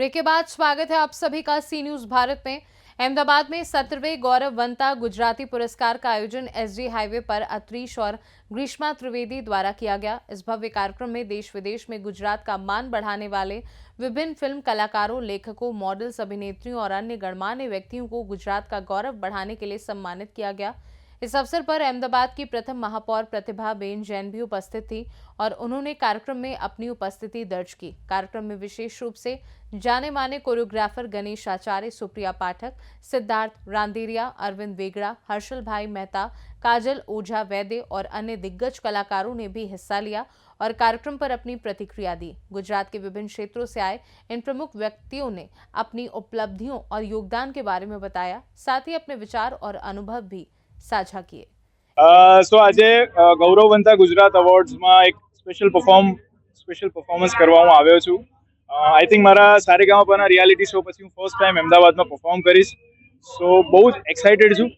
Break के बाद स्वागत है आप सभी का सी न्यूज भारत में। अहमदाबाद में 17वें गौरववंता गुजराती पुरस्कार का आयोजन एसजी हाईवे पर अत्रीश और ग्रीष्मा त्रिवेदी द्वारा किया गया। इस भव्य कार्यक्रम में देश विदेश में गुजरात का मान बढ़ाने वाले विभिन्न फिल्म कलाकारों, लेखकों, मॉडल्स, अभिनेत्रियों और अन्य गणमान्य व्यक्तियों को गुजरात का गौरव बढ़ाने के लिए सम्मानित किया गया। इस अवसर पर अहमदाबाद की प्रथम महापौर प्रतिभा बेन जैन भी उपस्थित थी और उन्होंने कार्यक्रम में अपनी उपस्थिति दर्ज की। कार्यक्रम में विशेष रूप से जाने माने कोरियोग्राफर गणेश आचार्य, सुप्रिया पाठक, सिद्धार्थ रांदेरिया, अरविंद वेगड़ा, हर्षल भाई मेहता, काजल ओझा वैद्य और अन्य दिग्गज कलाकारों ने भी हिस्सा लिया और कार्यक्रम पर अपनी प्रतिक्रिया दी। गुजरात के विभिन्न क्षेत्रों से आए इन प्रमुख व्यक्तियों ने अपनी उपलब्धियों और योगदान के बारे में बताया, साथ ही अपने विचार और अनुभव भी साझा किए। सो આજે ગૌરવવંતા ગુજરાત અવોર્ડ્સમાં એક સ્પેશિયલ પરફોર્મન્સ કરવા હું આવ્યો છું। આઈ થિંક મારા સારેગામાપાના રિયાલિટી શો પછી હું ફર્સ્ટ ટાઈમ અમદાવાદમાં પરફોર્મ કરીશ। સો બહુ જ એક્સાઇટેડ છું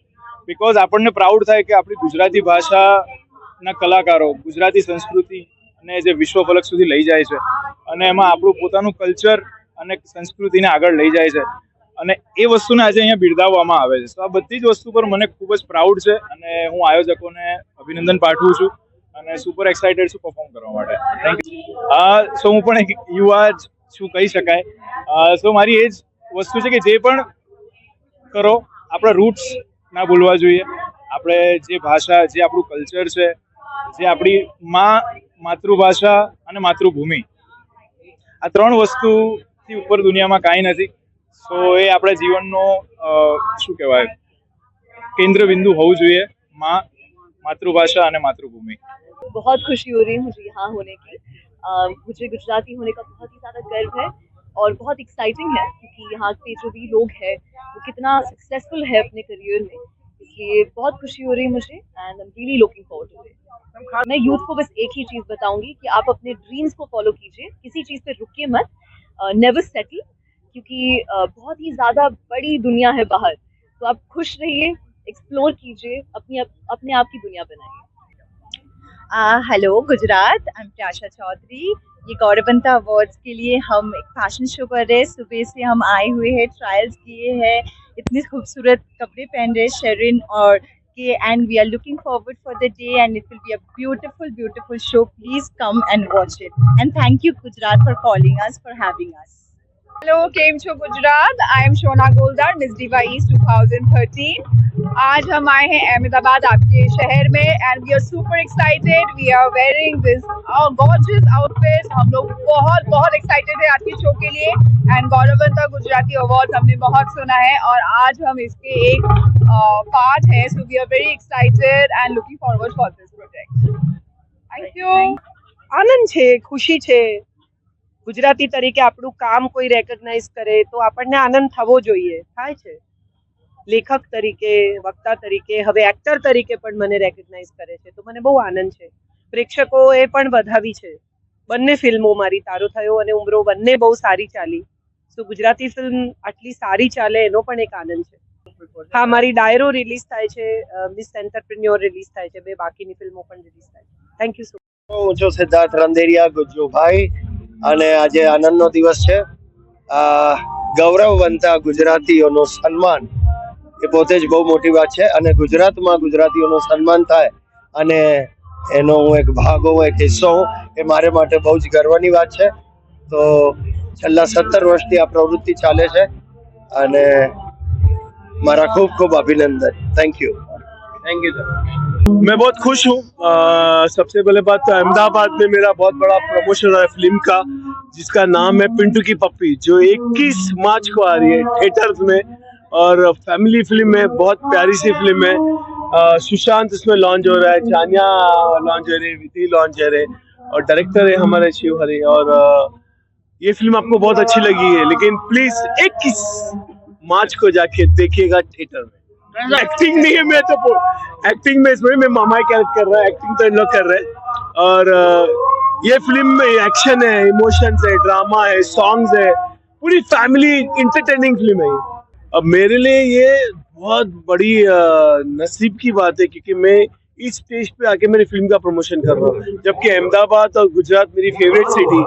બિકોઝ આપણને પ્રાઉડ થાય કે આપણી ગુજરાતી ભાષાના કલાકારો ગુજરાતી સંસ્કૃતિને જે વિશ્વ ફલક સુધી લઈ જાય છે અને એમાં આપણું પોતાનું કલ્ચર અને સંસ્કૃતિને આગળ લઈ જાય છે અને એ વસ્તુને આજે અહીંયા બિરદાવવામાં આવે છે। તો આ બધી જ વસ્તુ પર મને ખૂબ જ પ્રાઉડ છે અને હું આયોજકોને અભિનંદન પાઠવું છું અને સુપર એક્સાઇટેડ છું પરફોર્મ કરવા માટે। Thank you. સો હું પણ એક યુવા જ છું કહી શકાય। સો મારી એ જ વસ્તુ છે કે જે પણ કરો આપણા રૂટ્સ ના ભૂલવા જોઈએ। આપણે જે ભાષા, જે આપણું કલ્ચર છે, જે આપણી માતૃભાષા અને માતૃભૂમિ, આ ત્રણ વસ્તુથી ઉપર દુનિયામાં કાંઈ નથી। તો એ આપણા જીવનનો શું કહેવાય કેન્દ્ર બિંદુ હોવું જોઈએ, मातृभाषा और मातृभूमि। बहुत खुशी हो रही है मुझे यहाँ होने की। मुझे गुजराती होने का बहुत ही ज़्यादा गर्व है और बहुत एक्साइटिंग है क्योंकि यहाँ पे जो भी लोग हैं वो कितना सक्सेसफुल है अपने करियर में, इसलिए बहुत खुशी हो रही है मुझे and I am really looking forward to it. मैं यूथ को बस एक ही चीज़ बताऊंगी कि आप अपने ड्रीम्स को फॉलो कीजिए, किसी चीज़ पे रुकिए मत, नेवर सेटल, क्योंकि बहुत ही ज़्यादा बड़ी दुनिया है बाहर। तो आप खुश रहिए, एक्सप्लोर कीजिए, अपने आप की दुनिया बनाइए। हेलो गुजरात, आई एम प्याशा चौधरी। ये गौरववंता अवार्ड्स के लिए हम एक फैशन शो कर रहे हैं। सुबह से हम आए हुए हैं, ट्रायल्स किए हैं, इतने खूबसूरत कपड़े पहन रहे शेरिन और के, and we are looking forward for the day and it will be a beautiful show. Please come and watch it and thank you Gujarat for calling us, for having us. Hello, केम छो Gujarat, I am Shona Goldar, Miss Diva East 2013। आज हम आए हैं अहमदाबाद आपके शहर में and we are super excited. We are wearing this gorgeous outfit. हम लोग बहुत एक्साइटेड है आज के शो के लिए एंड गौरववंता गुजराती अवार्ड हमने बहुत सुना है और आज हम इसके एक पार्ट है। So we are very excited and looking forward for this project. Thank you. आनंद छे, खुशी छे। गुजराती तरीके આપણું કામ કોઈ રેકગ્નાઇઝ કરે તો આપણને આનંદ થવો જોઈએ, થાય છે। લેખક તરીકે, વક્તા તરીકે, હવે એક્ટર તરીકે પણ મને રેકગ્નાઇઝ કરે છે તો મને બહુ આનંદ છે। પ્રેક્ષકોએ પણ વધાવી છે। બંને ફિલ્મો મારી તારો થયો અને ઉમરો બંને બહુ સારી ચાલી। સો ગુજરાતી ફિલ્મ આટલી સારી ચાલે એનો પણ એક આનંદ છે। હા, મારી ડાયરો રિલીઝ થાય છે, મિસ એન્ટરપ્રેન્યોર રિલીઝ થાય છે, બે બાકીની ફિલ્મો પણ રિલીઝ થાય છે। Thank you so much. હું છું સિદ્ધાર્થ રાંદેરિયા, ગુજ્જુભાઈ, અને આજે આનંદનો દિવસ છે। ગૌરવવંતા ગુજરાતીઓનું સન્માન એ પોતે જ બહુ મોટી વાત છે અને ગુજરાતમાં ગુજરાતીઓનું સન્માન થાય અને એનો હું એક ભાગ હોઉં, એક હિસ્સો હોઉં, એ મારે માટે બહુ જ ગર્વની વાત છે। તો છેલ્લા 17 વર્ષથી આ પ્રવૃત્તિ ચાલે છે અને મારા ખૂબ અભિનંદન। Thank you. मैं बहुत खुश हूँ। सबसे पहले बात तो अहमदाबाद में मेरा बहुत बड़ा प्रमोशन है फिल्म का, जिसका नाम है पिंटू की पप्पी, जो 21 मार्च को आ रही है थिएटर्स में और फैमिली फिल्म है, बहुत प्यारी सी फिल्म है। सुशांत इसमें लॉन्च हो रहा है, जानिया लॉन्च हो रही है, विधि लॉन्च हो रहे और डायरेक्टर है हमारे शिव हरी। और ये फिल्म आपको बहुत अच्छी लगी है, लेकिन प्लीज 21 मार्च को जाके देखिएगा थिएटर में। एक्टिंग नहीं है, मैं तो एक्टिंग में इसमें मैं मामा कैरेक्टर कर रहा है, एक्टिंग तो इन लोग कर रहे हैं। और ये फिल्म में एक्शन है, इमोशंस है, ड्रामा है, सॉन्ग्स है, पूरी फैमिली इंटरटेनिंग फिल्म है। अब मेरे लिए ये बहुत बड़ी नसीब की बात है क्योंकि मैं इस स्टेज पे आके मेरी फिल्म का प्रमोशन कर रहा हूँ, जबकि अहमदाबाद और गुजरात मेरी फेवरेट सिटी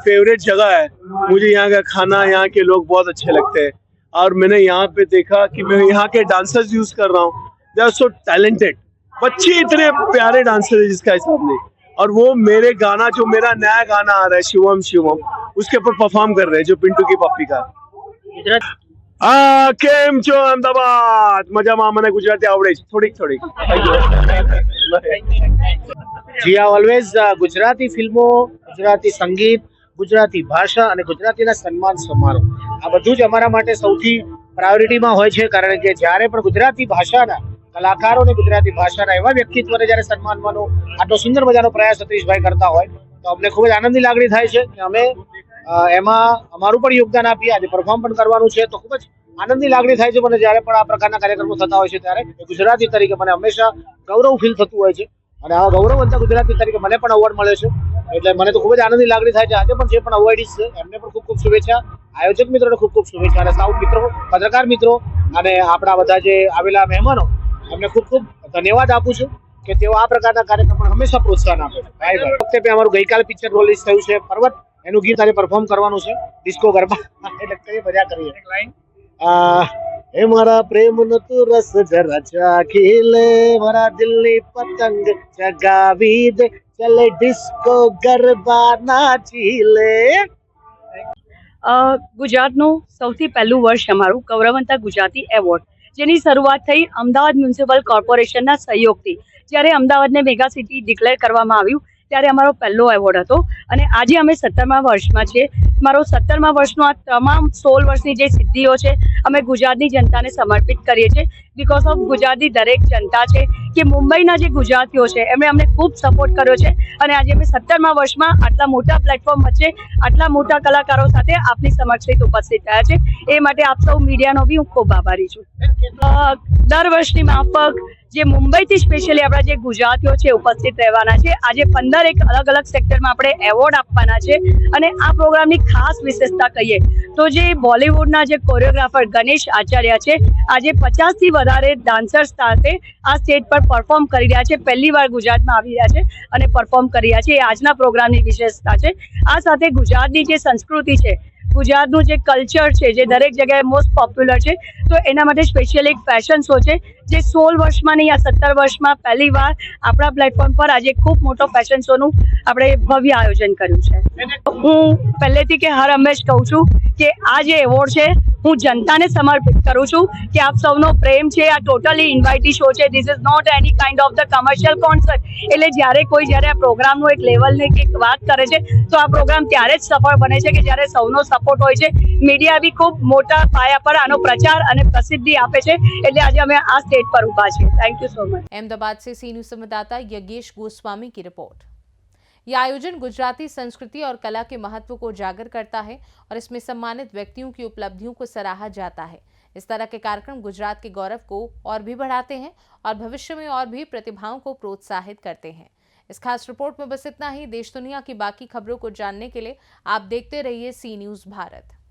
फेवरेट जगह है। मुझे यहाँ का खाना, यहाँ के लोग बहुत अच्छे लगते हैं और मैंने यहाँ पे देखा कि मैं यहाँ के डांसर्स यूज कर रहा हूँ। दे आर सो टैलेंटेड, बच्चे इतने प्यारे डांसर है जिसका हिसाब नहीं। और वो मेरे गाना, जो मेरा नया गाना आ रहा है शिवम शिवम, उसके ऊपर परफॉर्म कर रहे हैं, जो पिंटू की पप्पी का। केम छो अहमदाबाद, મજામાં? મને ગુજરાતી આવડે છે થોડીક થોડીક. જી આ ઓલવેઝ ગુજરાતી ફિલ્મો, ગુજરાતી સંગીત, ગુજરાતી ભાષા અને ગુજરાતીના સન્માન સમારોહ આ બધું જ અમારા માટે સૌથી પ્રાયોરિટીમાં હોય છે, કારણ કે જ્યારે પણ ગુજરાતી ભાષાના કલાકારોને, ગુજરાતી ભાષાના એવા વ્યક્તિત્વને જ્યારે સન્માનવાનો આટલો સુંદર મજાનો પ્રયાસ સતીશભાઈ કરતા હોય તો અમને ખૂબ જ આનંદની લાગણી થાય છે કે અમે એમાં અમારું પણ યોગદાન આપીએ. આજે પરફોર્મ પણ કરવાનું છે તો ખૂબ જ આનંદની લાગણી થાય છે મને જ્યારે પણ આ પ્રકારના કાર્યક્રમો થતા હોય છે ત્યારે. ગુજરાતી તરીકે મને હંમેશા ગૌરવ ફીલ થતું હોય છે અને આ ગૌરવવંતા ગુજરાતી તરીકે મને પણ અવોર્ડ મળે છે એટલે મને તો ખૂબ જ આનંદની લાગણી થાય છે. આજે પણ જે પણ અવોર્ડીઝ છે એમને પણ ખૂબ ખૂબ શુભેચ્છા, આયોજક મિત્રોને ખૂબ ખૂબ શુભેચ્છા અને સૌ મિત્રો, પત્રકાર મિત્રો અને આપણા બધા જે આવેલા મહેમાનો એમને ખૂબ ખૂબ ધન્યવાદ આપું છું કે તેઓ આ પ્રકારના કાર્યક્રમમાં હંમેશા પ્રોત્સાહન આપે છે. વખતે પણ અમારું ગઈકાલે પિક્ચર રિલીઝ થયું છે પર્વત, એનું ગીત આજે પરફોર્મ કરવાનું છે ડિસ્કો ગરબા, એટલે કઈ મજા કરીએ. એ મારા પ્રેમનો તું રસ જરા ચાખી લે, મારા દિલની પતંગ ચગાવી દે, ચલે ડિસ્કો ગરબા નાચી લે. ગુજરાતનું સૌથી પહેલું વર્ષ અમારું ગૌરવવંતા ગુજરાતી એવોર્ડ, જેની શરૂઆત થઈ અમદાવાદ મ્યુનિસિપલ કોર્પોરેશનના સહયોગથી. જ્યારે અમદાવાદને મેગા સિટી ડિક્લેર કરવામાં આવ્યું ત્યારે અમારો પહેલો એવોર્ડ હતો અને આજે અમે 17મા વર્ષમાં છીએ. મારો 17મા વર્ષનો આ તમામ 16 વર્ષની જે સિદ્ધિઓ છે અમે ગુજરાતની જનતાને સમર્પિત કરીએ છીએ. બિકોઝ ઓફ ગુજરાતની દરેક જનતા છે કે મુંબઈના જે ગુજરાતીઓ છે એમણે અમને ખૂબ સપોર્ટ કર્યો છે અને આજે અમે 17મા વર્ષમાં આટલા મોટા પ્લેટફોર્મ વચ્ચે આટલા મોટા કલાકારો સાથે આપની સમક્ષ ઉપસ્થિત થયા છે. એ માટે આપ સૌ મીડિયાનો બી હું ખૂબ આભારી છું. દર વર્ષની માફક જે મુંબઈથી સ્પેશિયલી આપણા જે ગુજરાતીઓ છે ઉપસ્થિત રહેવાના છે. આજે 15 અલગ અલગ સેક્ટરમાં આપણે એવોર્ડ આપવાના છે અને આ પ્રોગ્રામની ખાસ વિશેષતા કહીએ તો જે બોલિવૂડના જે કોરિયોગ્રાફર ગણેશ આચાર્ય છે આજે 50થી વધારે ડાન્સર્સ સાથે આ સ્ટેજ પર પરફોર્મ કરી રહ્યા છે. પહેલી વાર ગુજરાતમાં આવી રહ્યા છે અને પરફોર્મ કરી રહ્યા છે. એ આજના પ્રોગ્રામની વિશેષતા છે. આ સાથે ગુજરાતની જે સંસ્કૃતિ છે, ગુજરાતનું જે કલ્ચર છે, જે દરેક જગ્યાએ મોસ્ટ પોપ્યુલર છે, તો એના માટે સ્પેશિયલ એક ફેશન શો છે જે 16 વર્ષમાં નહીં, આ 17 વર્ષમાં પહેલી વાર આપણા પ્લેટફોર્મ પર આજે ખૂબ મોટો ફેશન શોનું આપણે ભવ્ય આયોજન કર્યું છે. હું પહેલેથી કે હર હંમેશ કહું છું કે આ જે એવોર્ડ છે હું જનતાને સમર્પિત કરું છું કે આપ સૌનો પ્રેમ છે. આ ટોટલી ઇન્વાઇટી શો છે. This is not any kind of the commercial concert. એટલે જ્યારે આ પ્રોગ્રામનું એક લેવલની એક વાત કરે છે તો આ પ્રોગ્રામ ત્યારે જ સફળ બને છે કે જ્યારે સૌનો સપોર્ટ હોય છે. મીડિયા બી ખૂબ મોટા પાયા પર આનો પ્રચાર અને પ્રસિદ્ધિ આપે છે. એટલે આજે અમે આ स्टेज पर उभा है. Thank you so much. Ahmedabad से सी न्यूज़ संवाददाता यज्ञेश गोस्वामी की रिपोर्ट। यह आयोजन गुजराती संस्कृति और कला के महत्व को उजागर करता है और इसमें सम्मानित व्यक्तियों की उपलब्धियों को सराहा जाता है। इस तरह के कार्यक्रम गुजरात के गौरव को और भी बढ़ाते हैं और भविष्य में और भी प्रतिभाओं को प्रोत्साहित करते हैं। इस खास रिपोर्ट में बस इतना ही। देश दुनिया की बाकी खबरों को जानने के लिए आप देखते रहिए सी न्यूज़ भारत।